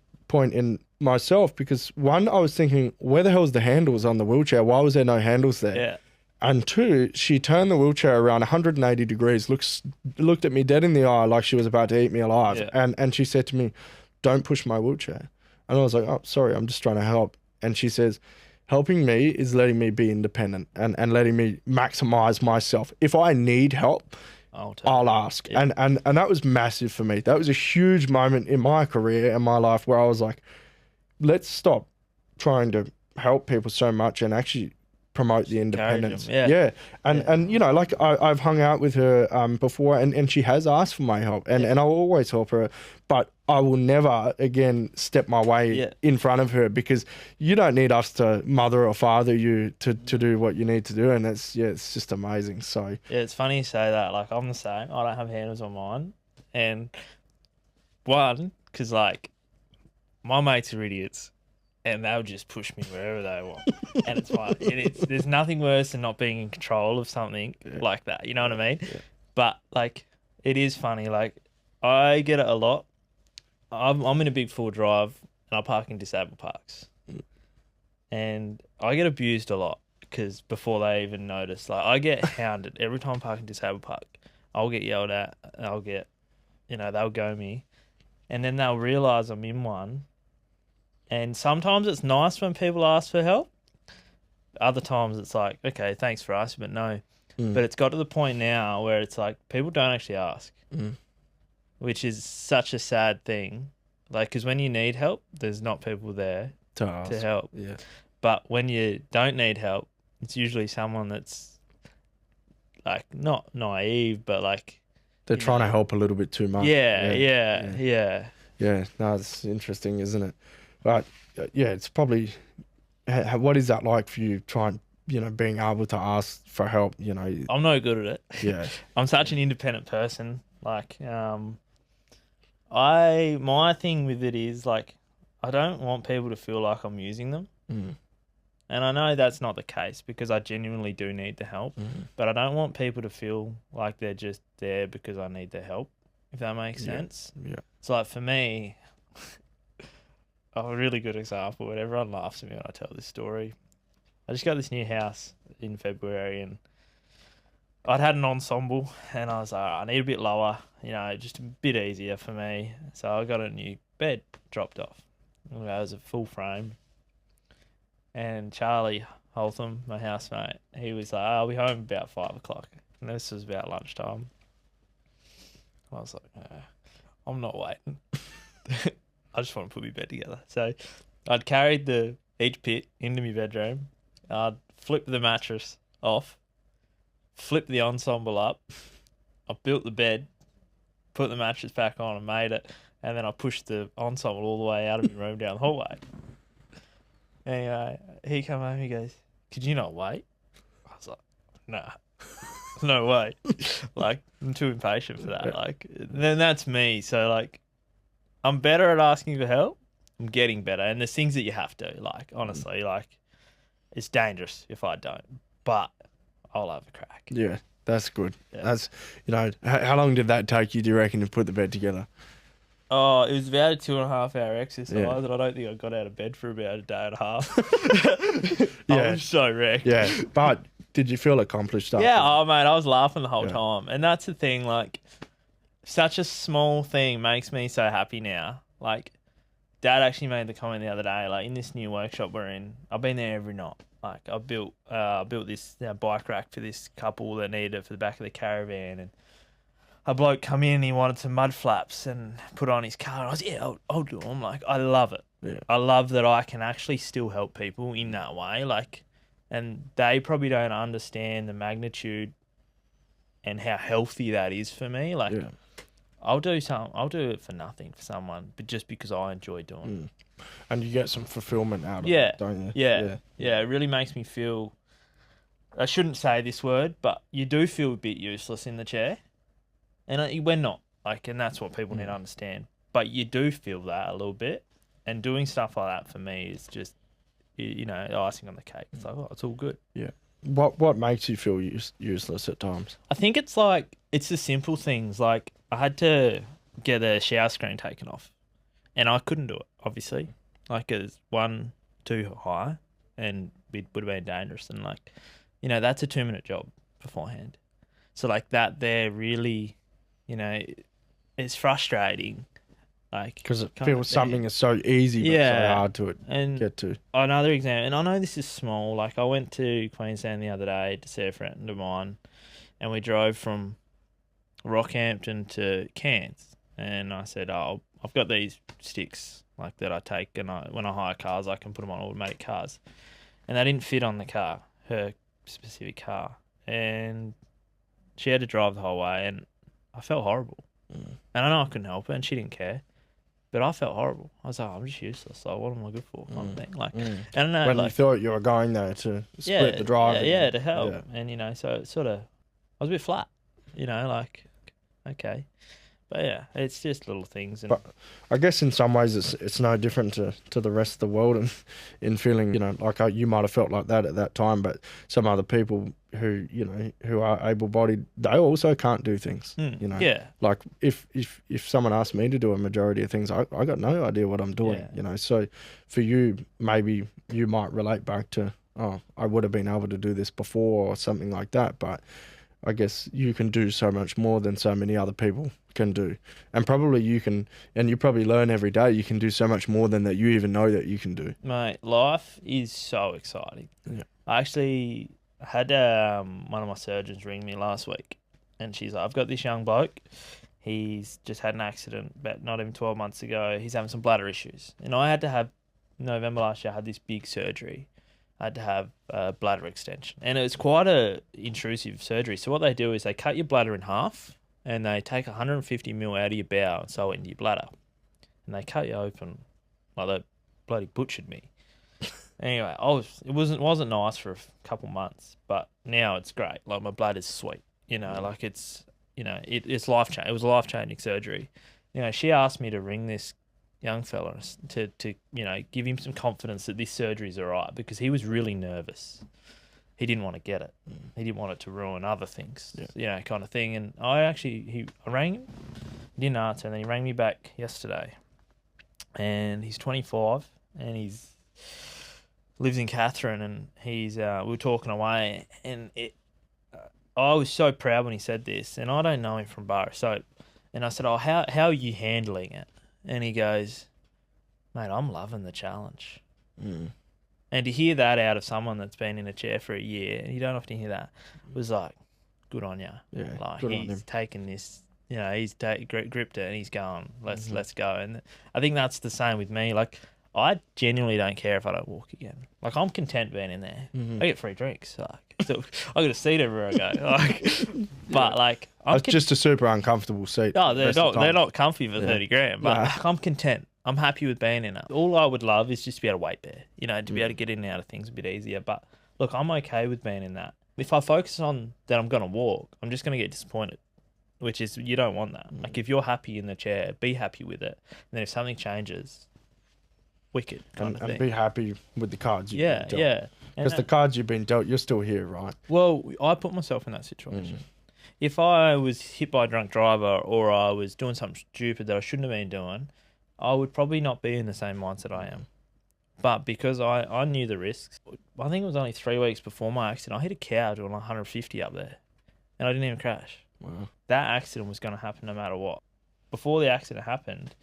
[SPEAKER 1] in myself, because one, I was thinking, where the hell's the handles on the wheelchair? Why was there no handles there?
[SPEAKER 2] Yeah.
[SPEAKER 1] And two, she turned the wheelchair around 180 degrees, looked at me dead in the eye like she was about to eat me alive. Yeah. And she said to me, don't push my wheelchair. And I was like, oh, sorry, I'm just trying to help. And she says, helping me is letting me be independent and letting me maximize myself. If I need help, I'll ask. Yeah. And that was massive for me. That was a huge moment in my career and my life where I was like, let's stop trying to help people so much and actually promote the independence. Yeah. And like I've hung out with her before, and she has asked for my help, and I'll always help her, but I will never again step my way in front of her, because you don't need us to mother or father you to do what you need to do. And it's just amazing. So
[SPEAKER 2] it's funny you say that. Like, I'm the same. I don't have handles on mine, and one, because like my mates are idiots, and they'll just push me wherever they want. And it's fine. There's nothing worse than not being in control of something like that. You know what I mean? Yeah. But like, it is funny. Like, I get it a lot. I'm in a big full drive, and I park in disabled parks. And I get abused a lot, because before they even notice, like, I get hounded every time I park in disabled park. I'll get yelled at, and I'll get, they'll go me. And then they'll realise I'm in one. And sometimes it's nice when people ask for help. Other times it's like, okay, thanks for asking, but no. But it's got to the point now where it's like, people don't actually ask, which is such a sad thing. Like, because when you need help, there's not people there to help. Yeah. But when you don't need help, it's usually someone that's like not naive, but like
[SPEAKER 1] they're trying to help a little bit too much.
[SPEAKER 2] Yeah.
[SPEAKER 1] No, it's interesting, isn't it? But it's probably, what is that like for you, trying, being able to ask for help,
[SPEAKER 2] I'm no good at it.
[SPEAKER 1] Yeah.
[SPEAKER 2] I'm such an independent person. Like, my thing with it is like, I don't want people to feel like I'm using them. And I know that's not the case, because I genuinely do need the help, but I don't want people to feel like they're just there because I need their help, if that makes sense.
[SPEAKER 1] Yeah.
[SPEAKER 2] So like, for me, a really good example, and everyone laughs at me when I tell this story. I just got this new house in February, and I'd had an ensemble, and I was like, I need a bit lower, just a bit easier for me. So I got a new bed dropped off. It was a full frame. And Charlie Holtham, my housemate, he was like, I'll be home about 5 o'clock. And this was about lunchtime. I was like, I'm not waiting. I just want to put my bed together. So I'd carried each pit into my bedroom. I'd flipped the mattress off, flipped the ensemble up. I built the bed, put the mattress back on and made it. And then I pushed the ensemble all the way out of my room down the hallway. Anyway, he come home, he goes, "Could you not wait?" I was like, "Nah, no way." Like, I'm too impatient for that. Like, then that's me. So, like, I'm better at asking for help. I'm getting better. And there's things that you have to, like, honestly, like, it's dangerous if I don't. But I'll have a crack.
[SPEAKER 1] Yeah, that's good.
[SPEAKER 2] Yeah.
[SPEAKER 1] That's, how long did that take you, do you reckon, to put the bed together?
[SPEAKER 2] Oh, it was about a 2.5 hour exercise,
[SPEAKER 1] Yeah.
[SPEAKER 2] and I don't think I got out of bed for about a day and a half.
[SPEAKER 1] Yeah.
[SPEAKER 2] I was so wrecked.
[SPEAKER 1] Yeah, but did you feel accomplished after?
[SPEAKER 2] Yeah, oh, mate, I was laughing the whole
[SPEAKER 1] Yeah.
[SPEAKER 2] time. And that's the thing, like, such a small thing makes me so happy now. Like, Dad actually made the comment the other day, like, in this new workshop we're in, I've been there every night. Like, I built this bike rack for this couple that needed it for the back of the caravan, and a bloke come in, he wanted some mud flaps and put on his car. And I was, I'll do them. Like, I love it.
[SPEAKER 1] Yeah.
[SPEAKER 2] I love that I can actually still help people in that way. Like, and they probably don't understand the magnitude and how healthy that is for me. Like,
[SPEAKER 1] Yeah.
[SPEAKER 2] I'll do it for nothing for someone, but just because I enjoy doing it.
[SPEAKER 1] And you get some fulfillment out of
[SPEAKER 2] Yeah.
[SPEAKER 1] it, don't you?
[SPEAKER 2] Yeah. It really makes me feel, I shouldn't say this word, but you do feel a bit useless in the chair. And we're not, like, and that's what people need to understand. But you do feel that a little bit, and doing stuff like that for me is just, icing on the cake. It's like, oh, it's all good.
[SPEAKER 1] Yeah. What makes you feel useless at times?
[SPEAKER 2] I think it's like, it's the simple things. Like, I had to get a shower screen taken off, and I couldn't do it, obviously. Like, it's one too high, and it would have been dangerous. And, like, that's a 2-minute job beforehand. So, like, that there really, it's frustrating. Like,
[SPEAKER 1] Because it feels something is so easy, but so hard to get to.
[SPEAKER 2] Another example, and I know this is small. Like, I went to Queensland the other day to see a friend of mine, and we drove from Rockhampton to Cairns. And I said, "Oh, I've got these sticks like that I take, and when I hire cars, I can put them on automatic cars." And they didn't fit on the car, her specific car, and she had to drive the whole way, and I felt horrible. And I know I couldn't help her, and she didn't care. But I felt horrible. I was like, I'm just useless. Like, what am I good for? Kind of thing. Like, and I don't know,
[SPEAKER 1] when
[SPEAKER 2] like,
[SPEAKER 1] you thought you were going there to split the drive.
[SPEAKER 2] Yeah, to help.
[SPEAKER 1] Yeah.
[SPEAKER 2] And, so it sort of, I was a bit flat, like, okay. But yeah, it's just little things. And
[SPEAKER 1] But I guess in some ways it's no different to the rest of the world, and in feeling, like you might have felt like that at that time, but some other people who are able-bodied, they also can't do things.
[SPEAKER 2] Yeah.
[SPEAKER 1] Like if someone asked me to do a majority of things, I got no idea what I'm doing.
[SPEAKER 2] Yeah.
[SPEAKER 1] So for you, maybe you might relate back to, oh, I would have been able to do this before or something like that, but I guess you can do so much more than so many other people can do. And probably you can, and you probably learn every day, you can do so much more than that you even know that you can do.
[SPEAKER 2] Mate, life is so exciting.
[SPEAKER 1] Yeah.
[SPEAKER 2] I actually had one of my surgeons ring me last week, and she's like, I've got this young bloke. He's just had an accident about not even 12 months ago. He's having some bladder issues. And I had to have, November last year, I had this big surgery. I had to have a bladder extension. And it was quite a intrusive surgery. So what they do is they cut your bladder in half, and they take 150 mil out of your bowel and sew it into your bladder. And they cut you open. Like, they bloody butchered me. Anyway, it wasn't nice for a couple months, but now it's great. Like, my bladder's sweet. Like, it's, it's life-changing. It was a life-changing surgery. She asked me to ring this young fella to give him some confidence that this surgery's all right, because he was really nervous. He didn't want to get it. He didn't want it to ruin other things, kind of thing. And I rang him, he didn't answer, and then he rang me back yesterday. And he's 25, and he's lives in Catherine, and he's we were talking away, and I was so proud when he said this, and I don't know him from bar soap. And I said, "Oh, how are you handling it?" And he goes, "Mate, I'm loving the challenge." And to hear that out of someone that's been in a chair for a year, and you don't often hear that, was like, good on you.
[SPEAKER 1] Yeah,
[SPEAKER 2] like,
[SPEAKER 1] good on
[SPEAKER 2] he's
[SPEAKER 1] him.
[SPEAKER 2] taken this, he's gripped it, and he's going, let's go. And I think that's the same with me. Like, I genuinely don't care if I don't walk again. Like, I'm content being in there. I get free drinks. Like, so I got a seat everywhere I go. Like, but like,
[SPEAKER 1] It's just a super uncomfortable seat.
[SPEAKER 2] Oh, they're not comfy for 30 grand, but
[SPEAKER 1] Yeah.
[SPEAKER 2] I'm content. I'm happy with being in it. All I would love is just to be able to weight bear, you know, to be able to get in and out of things a bit easier. But look, I'm okay with being in that. If I focus on that I'm going to walk, I'm just going to get disappointed, which is, you don't want that. Like, if you're happy in the chair, be happy with it. And then if something changes, wicked kind of thing.
[SPEAKER 1] And be happy with the cards you've been dealt.
[SPEAKER 2] Yeah.
[SPEAKER 1] Because the cards you've been dealt, you're still here, right?
[SPEAKER 2] Well, I put myself in that situation. If I was hit by a drunk driver or I was doing something stupid that I shouldn't have been doing, I would probably not be in the same mindset I am. But because I knew the risks, I think it was only 3 weeks before my accident, I hit a cow doing 150 up there, and I didn't even crash.
[SPEAKER 1] Wow.
[SPEAKER 2] That accident was going to happen no matter what. Before the accident happened,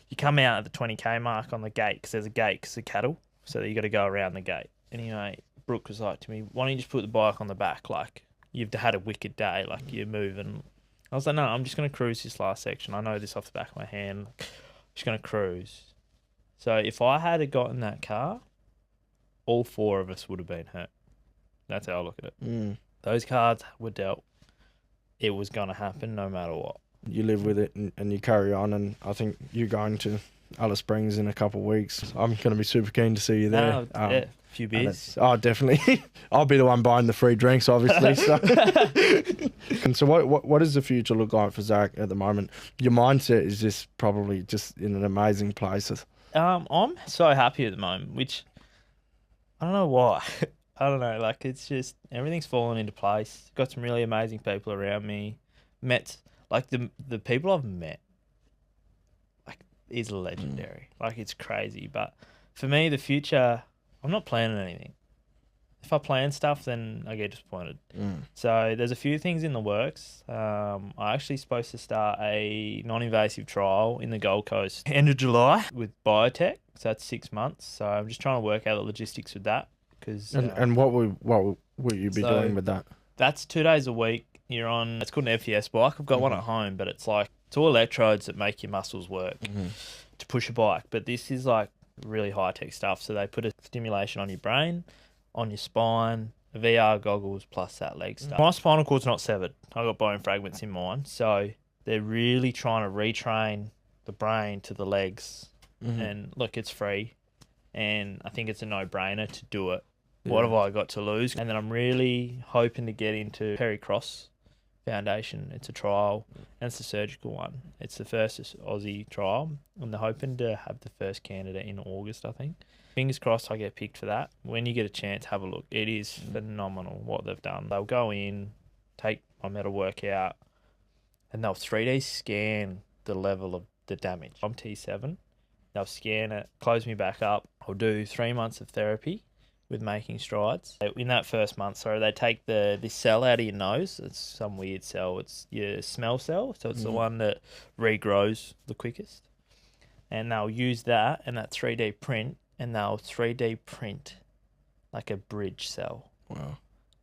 [SPEAKER 2] you come out at the 20k mark on the gate, because there's a gate because of cattle, so you got to go around the gate. Anyway, Brooke was like to me, why don't you just put the bike on the back? Like, you've had a wicked day, like you're moving. I was like, no, I'm just going to cruise this last section. I know this off the back of my hand. I'm just going to cruise. So if I had gotten that car, all 4 of us would have been hurt. That's how I look at it. Those cards were dealt. It was going to happen no matter what.
[SPEAKER 1] You live with it and you carry on, and I think you're going to Alice Springs in a couple of weeks. I'm going to be super keen to see you there.
[SPEAKER 2] Yeah, a few beers.
[SPEAKER 1] Oh, definitely. I'll be the one buying the free drinks, obviously. So what does the future look like for Zac at the moment? Your mindset is just probably just in an amazing place.
[SPEAKER 2] I'm so happy at the moment, which I don't know why. I don't know. Like, it's just everything's fallen into place. Got some really amazing people around me. Met like the people I've met. Like, is legendary. Like, it's crazy. But for me, the future, I'm not planning anything. If I plan stuff, then I get disappointed. So there's a few things in the works. I'm actually supposed to start a non-invasive trial in the Gold Coast end of July with biotech. So that's 6 months. So I'm just trying to work out the logistics with that.
[SPEAKER 1] And what will you be doing with that?
[SPEAKER 2] That's 2 days a week. You're on, it's called an FES bike. I've got one at home, but it's all electrodes that make your muscles work to push a bike. But this is like really high-tech stuff. So they put a stimulation on your brain, on your spine, VR goggles, plus that leg stuff. My spinal cord's not severed. I've got bone fragments in mine. So they're really trying to retrain the brain to the legs. And look, it's free. And I think it's a no-brainer to do it. What have I got to lose? And then I'm really hoping to get into Perry Cross Foundation. It's a trial, and it's a surgical one. It's the first Aussie trial, and they're hoping to have the first candidate in August, I think. Fingers crossed I get picked for that. When you get a chance, have a look. It is phenomenal what they've done. They'll go in, take my metal workout, and they'll 3D scan the level of the damage. I'm T7. They'll scan it, close me back up. I'll do 3 months of therapy with making strides. In that first month, they take this cell out of your nose. It's some weird cell. It's your smell cell. So it's the one that regrows the quickest. And they'll use that and that 3D print, and they'll 3D print like a bridge cell.
[SPEAKER 1] Wow.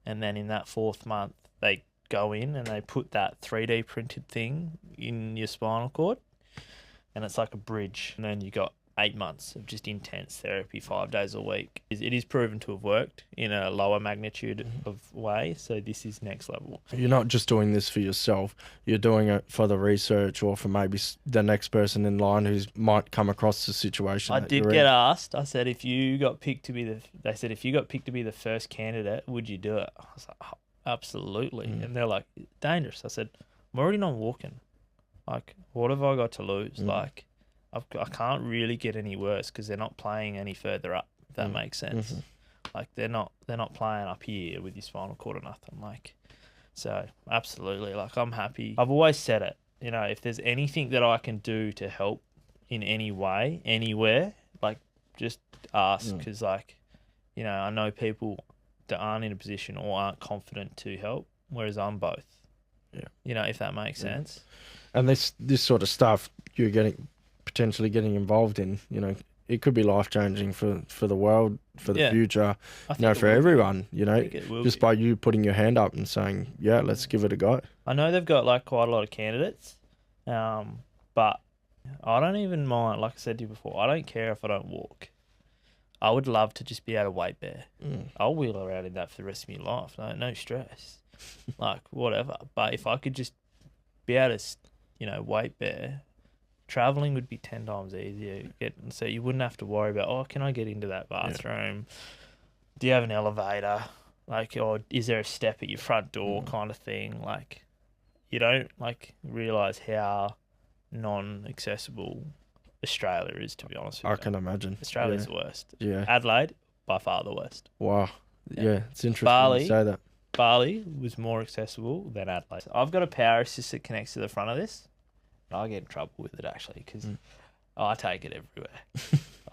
[SPEAKER 2] And then in that 4th month, they go in and they put that 3D printed thing in your spinal cord, and it's like a bridge. And then you got 8 months of just intense therapy, 5 days a week. It is proven to have worked in a lower magnitude of way, so this is next level.
[SPEAKER 1] You're not just doing this for yourself, you're doing it for the research or for maybe the next person in line who might come across the situation.
[SPEAKER 2] I did get asked, I said, if you got picked to be the first candidate, would you do it? I was like, oh, absolutely. And they're like, dangerous. I said, I'm already not walking. Like, what have I got to lose? Like, I can't really get any worse because they're not playing any further up, if that makes sense. Like, they're not playing up here with your spinal cord or nothing. Like, so absolutely, like, I'm happy. I've always said it, you know, if there's anything that I can do to help in any way, anywhere, like, just ask, because like, you know, I know people that aren't in a position or aren't confident to help, whereas I'm both. You know, if that makes sense. And
[SPEAKER 1] this sort of stuff you're potentially getting involved in, you know, it could be life-changing for the world, for the future, you know, for everyone, you know, just by you putting your hand up and saying, yeah, let's give it a go.
[SPEAKER 2] I know they've got like quite a lot of candidates, but I don't even mind, like I said to you before, I don't care if I don't walk. I would love to just be able to weight bear. I'll wheel around in that for the rest of my life. No stress. Like, whatever. But if I could just be able to, weight bear, traveling would be 10 times easier. So you wouldn't have to worry about, oh, can I get into that bathroom? Do you have an elevator? Like, or is there a step at your front door kind of thing? Like, you don't, realise how non-accessible Australia is, to be honest with you.
[SPEAKER 1] I can imagine.
[SPEAKER 2] Australia's the worst.
[SPEAKER 1] Yeah.
[SPEAKER 2] Adelaide, by far the worst.
[SPEAKER 1] Wow. Yeah, it's interesting to say that.
[SPEAKER 2] Bali was more accessible than Adelaide. I've got a power assist that connects to the front of this. I get in trouble with it, actually, because I take it everywhere.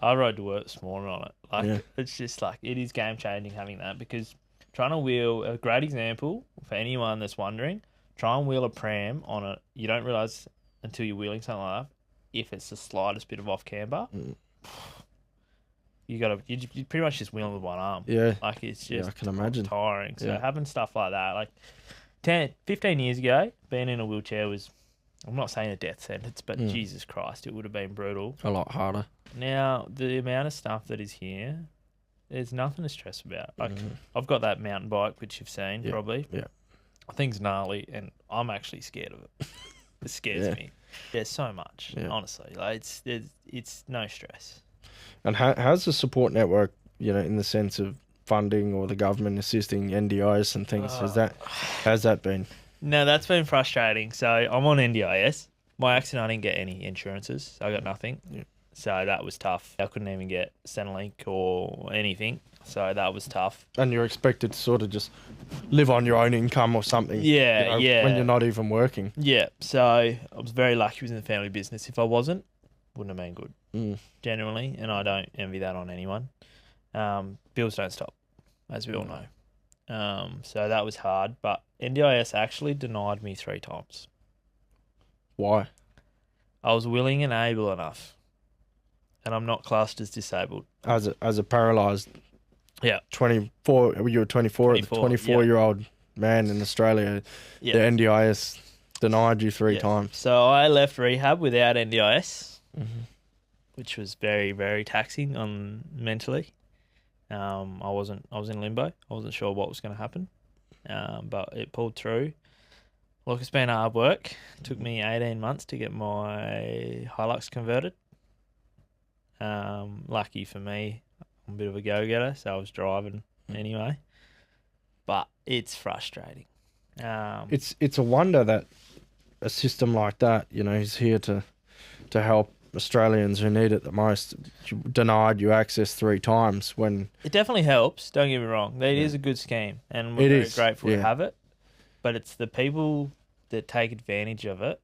[SPEAKER 2] I rode to work this morning on it. It's just it is game-changing having that, because trying to wheel, a great example for anyone that's wondering, try and wheel a pram on it. You don't realise until you're wheeling something like that, if it's the slightest bit of off camber, you pretty much just wheeling with one arm. Yeah. It's just
[SPEAKER 1] I can imagine.
[SPEAKER 2] Tiring. So having stuff like that, 15 years ago, being in a wheelchair was, I'm not saying a death sentence, but Jesus Christ, it would have been brutal.
[SPEAKER 1] A lot harder.
[SPEAKER 2] Now, the amount of stuff that is here, there's nothing to stress about. I've got that mountain bike, which you've seen probably. Yeah. I think it's gnarly, and I'm actually scared of it. It scares me. There's so much, honestly. It's no stress. And
[SPEAKER 1] how's the support network, in the sense of funding or the government assisting NDIS and things? How's that been?
[SPEAKER 2] No, that's been frustrating. So I'm on NDIS. My accident, I didn't get any insurances. I got nothing. Yeah. So that was tough. I couldn't even get Centrelink or anything. So that was tough.
[SPEAKER 1] And you're expected to sort of just live on your own income or something.
[SPEAKER 2] Yeah,
[SPEAKER 1] when you're not even working.
[SPEAKER 2] Yeah. So I was very lucky. I was in the family business. If I wasn't, wouldn't have been good. Genuinely. And I don't envy that on anyone. Bills don't stop, as we all know. So that was hard. But NDIS actually denied me 3 times.
[SPEAKER 1] Why?
[SPEAKER 2] I was willing and able enough. And I'm not classed as disabled.
[SPEAKER 1] As a paralysed 24, you were 24, 24-year-old man in Australia. The NDIS denied you 3 times.
[SPEAKER 2] So I left rehab without NDIS, which was very, very taxing on mentally. I was in limbo. I wasn't sure what was going to happen, but it pulled through. Look, it's been hard work. It took me 18 months to get my Hilux converted. Lucky for me, I'm a bit of a go-getter, so I was driving anyway. But it's frustrating.
[SPEAKER 1] It's a wonder that a system like that, is here to help Australians who need it the most. Denied you access 3 times when...
[SPEAKER 2] It definitely helps, don't get me wrong. It is a good scheme, and we're very grateful to have it. But it's the people that take advantage of it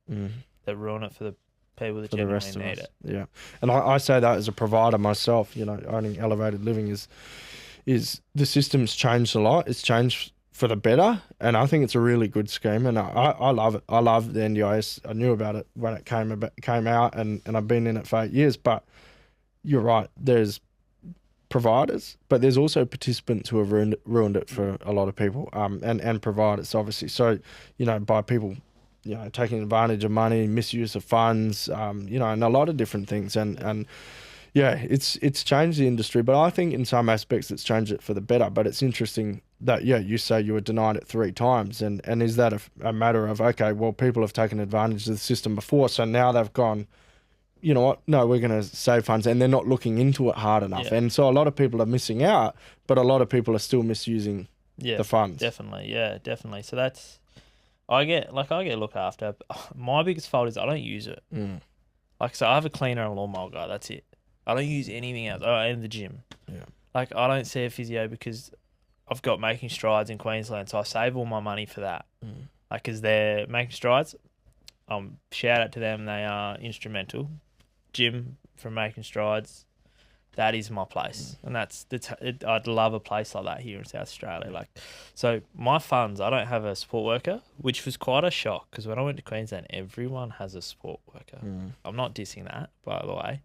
[SPEAKER 2] that ruin it for the people that genuinely need it.
[SPEAKER 1] Yeah. And I say that as a provider myself, owning elevated living is the system's changed a lot. It's changed for the better, and I think it's a really good scheme, and I love it. I love the NDIS. I knew about it when it came out, and I've been in it for 8 years. But you're right, there's providers, but there's also participants who have ruined it for a lot of people, and providers, obviously. So, by people, taking advantage of money, misuse of funds, and a lot of different things, and yeah, it's changed the industry, but I think in some aspects it's changed it for the better. But it's interesting that, you say you were denied it 3 times, and is that a matter of, okay, well, people have taken advantage of the system before, so now they've gone, you know what, no, we're going to save funds, and they're not looking into it hard enough. And so a lot of people are missing out, but a lot of people are still misusing the funds.
[SPEAKER 2] Definitely. So that's, I get looked after. My biggest fault is I don't use it. So I have a cleaner and a lawnmower guy, that's it. I don't use anything else. Oh, and the gym. Yeah. I don't see a physio because I've got Making Strides in Queensland, so I save all my money for that. Because they're Making Strides. Shout out to them. They are instrumental. Gym from Making Strides. That is my place, and I'd love a place like that here in South Australia. So my funds, I don't have a support worker, which was quite a shock because when I went to Queensland, everyone has a support worker. I'm not dissing that, by the way,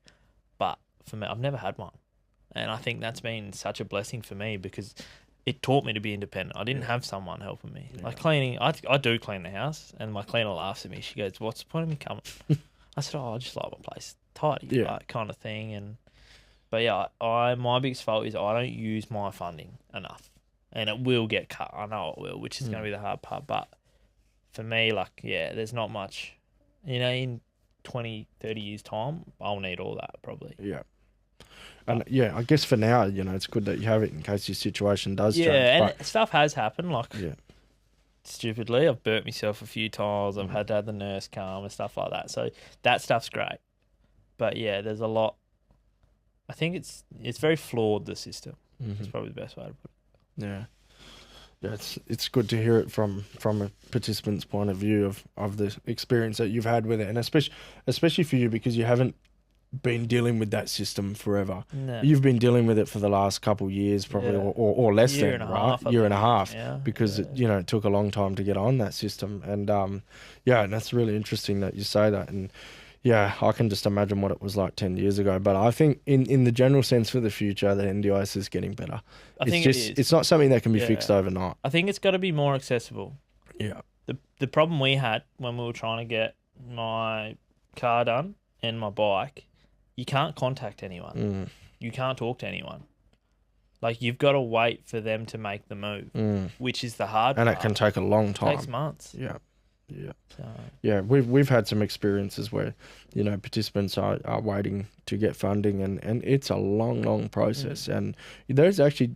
[SPEAKER 2] but for me, I've never had one, and I think that's been such a blessing for me because it taught me to be independent. I didn't have someone helping me. Cleaning, I do clean the house, and my cleaner laughs at me. She goes, "What's the point of me coming?" I said, I just like my place tidy,
[SPEAKER 1] Yeah.
[SPEAKER 2] like, kind of thing. But yeah, my biggest fault is I don't use my funding enough, and it will get cut. I know it will, which is going to be the hard part. But for me, like, yeah, there's not much. In 20, 30 years' time, I'll need all that probably.
[SPEAKER 1] Yeah. And I guess for now, it's good that you have it in case your situation does change.
[SPEAKER 2] Yeah, and stuff has happened. Like,
[SPEAKER 1] yeah.
[SPEAKER 2] stupidly, I've burnt myself a few times. I've had to have the nurse come and stuff like that. So that stuff's great. But yeah, there's a lot. I think it's very flawed, the system. It's probably the best way to put it.
[SPEAKER 1] Yeah. Yeah, it's good to hear it from a participant's point of view of the experience that you've had with it, and especially for you, because you haven't been dealing with that system forever.
[SPEAKER 2] No.
[SPEAKER 1] You've been dealing with it for the last couple of years, probably, or less
[SPEAKER 2] Year
[SPEAKER 1] than,
[SPEAKER 2] and a
[SPEAKER 1] right?
[SPEAKER 2] half,
[SPEAKER 1] Year and a half,
[SPEAKER 2] yeah.
[SPEAKER 1] because it took a long time to get on that system, and and that's really interesting that you say that, and yeah, I can just imagine what it was like 10 years ago. But I think in the general sense for the future, the NDIS is getting better. It's not something that can be fixed overnight.
[SPEAKER 2] I think it's got to be more accessible.
[SPEAKER 1] Yeah.
[SPEAKER 2] The problem we had when we were trying to get my car done and my bike, you can't contact anyone. You can't talk to anyone. Like, you've got to wait for them to make the move, which is the hard part.
[SPEAKER 1] And it can take a long time.
[SPEAKER 2] It takes months.
[SPEAKER 1] Yeah. Yeah.
[SPEAKER 2] So.
[SPEAKER 1] Yeah, we've had some experiences where, participants are waiting to get funding, and it's a long process. And there's actually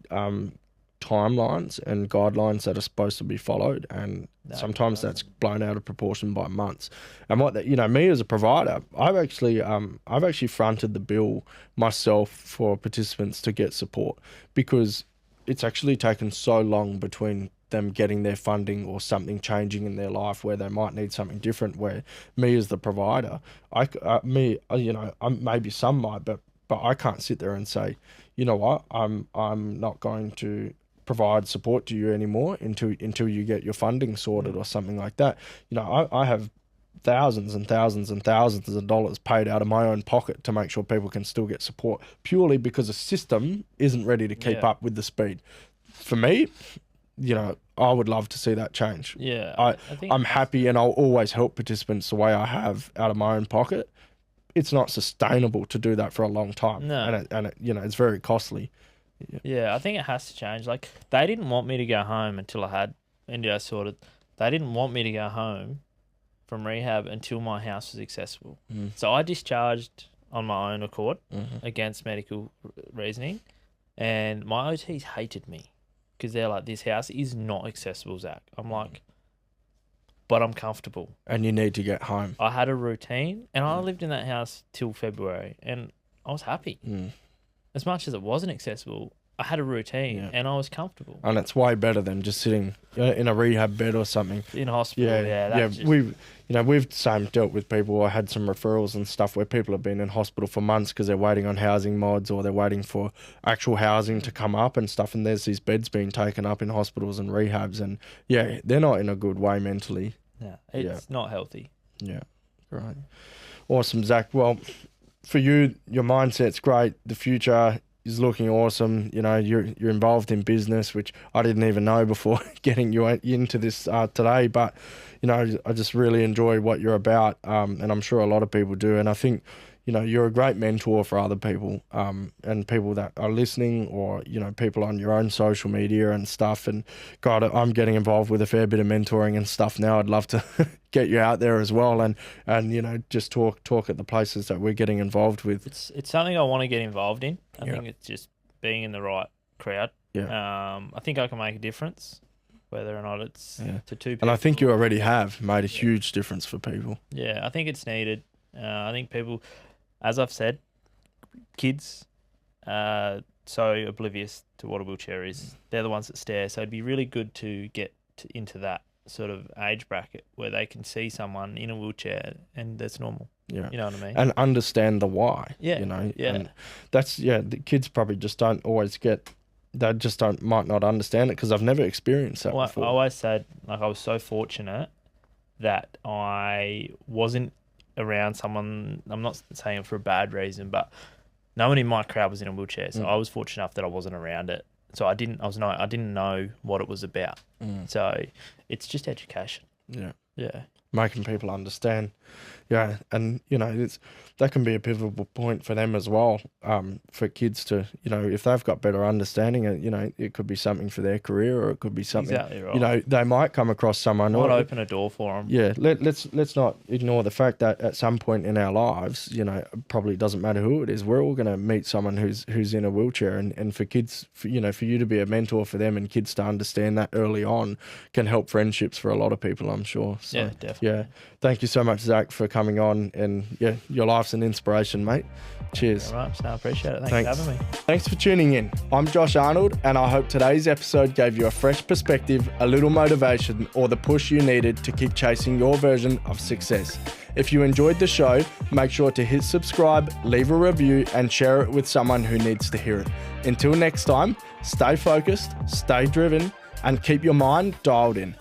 [SPEAKER 1] timelines and guidelines that are supposed to be followed, and sometimes that's blown out of proportion by months. And me as a provider, I've actually fronted the bill myself for participants to get support, because it's actually taken so long between them getting their funding or something changing in their life where they might need something different, where me as the provider, maybe some might, but I can't sit there and say, you know what, I'm not going to provide support to you anymore until you get your funding sorted or something like that. I have thousands and thousands and thousands of dollars paid out of my own pocket to make sure people can still get support, purely because the system isn't ready to keep up with the speed. For me, I would love to see that change.
[SPEAKER 2] Yeah,
[SPEAKER 1] I'm happy, and I'll always help participants the way I have out of my own pocket. It's not sustainable to do that for a long time.
[SPEAKER 2] No.
[SPEAKER 1] And it's very costly.
[SPEAKER 2] Yeah, I think it has to change. Like, they didn't want me to go home until I had NDIS sorted. They didn't want me to go home from rehab until my house was accessible. So I discharged on my own accord against medical reasoning, and my OTs hated me. Because they're like, this house is not accessible, Zac. I'm like, but I'm comfortable.
[SPEAKER 1] And you need to get home.
[SPEAKER 2] I had a routine, and I lived in that house till February, and I was happy. As much as it wasn't accessible, I had a routine, and I was comfortable.
[SPEAKER 1] And it's way better than just sitting in a rehab bed or something.
[SPEAKER 2] In hospital,
[SPEAKER 1] We've dealt with people. I had some referrals and stuff where people have been in hospital for months because they're waiting on housing mods, or they're waiting for actual housing to come up and stuff. And there's these beds being taken up in hospitals and rehabs, and they're not in a good way mentally.
[SPEAKER 2] Yeah, it's not healthy.
[SPEAKER 1] Yeah, right. Awesome, Zac. Well, for you, your mindset's great. The future is looking awesome. You're involved in business, which I didn't even know before getting you into this today. But I just really enjoy what you're about, and I'm sure a lot of people do. And I think you're a great mentor for other people, and people that are listening, or people on your own social media and stuff. And God, I'm getting involved with a fair bit of mentoring and stuff now. I'd love to get you out there as well, and just talk at the places that we're getting involved with.
[SPEAKER 2] It's something I want to get involved in. I think it's just being in the right crowd. I think I can make a difference, whether or not it's to two people.
[SPEAKER 1] And I think you already have made a huge difference for people.
[SPEAKER 2] Yeah, I think it's needed. I think people, as I've said, kids are so oblivious to what a wheelchair is. They're the ones that stare. So it'd be really good to get into that sort of age bracket where they can see someone in a wheelchair and that's normal.
[SPEAKER 1] Yeah.
[SPEAKER 2] You know what I mean?
[SPEAKER 1] And understand the why.
[SPEAKER 2] Yeah.
[SPEAKER 1] And that's, the kids probably just don't always might not understand it because I've never experienced that before.
[SPEAKER 2] I always said, I was so fortunate that I wasn't around someone, I'm not saying it for a bad reason, but no one in my crowd was in a wheelchair. So I was fortunate enough that I wasn't around it. So I didn't know what it was about. So it's just education.
[SPEAKER 1] Yeah.
[SPEAKER 2] Yeah.
[SPEAKER 1] making people understand. Yeah, and that can be a pivotal point for them as well. For kids to, if they've got better understanding, it could be something for their career, or it could be something.
[SPEAKER 2] Exactly right.
[SPEAKER 1] They might come across someone.
[SPEAKER 2] Might open a door for them.
[SPEAKER 1] Yeah, let's not ignore the fact that at some point in our lives, probably doesn't matter who it is, we're all going to meet someone who's in a wheelchair, and for kids, for you to be a mentor for them, and kids to understand that early on can help friendships for a lot of people, I'm sure. So,
[SPEAKER 2] Yeah, definitely.
[SPEAKER 1] Yeah, thank you so much, Zac, for coming on, and yeah, your life's an inspiration, mate. Cheers.
[SPEAKER 2] All right, I appreciate it. Thanks for having me.
[SPEAKER 1] Thanks for tuning in. I'm Josh Arnold, and I hope today's episode gave you a fresh perspective, a little motivation, or the push you needed to keep chasing your version of success. If you enjoyed the show, make sure to hit subscribe, leave a review, and share it with someone who needs to hear it. Until next time, stay focused, stay driven, and keep your mind dialed in.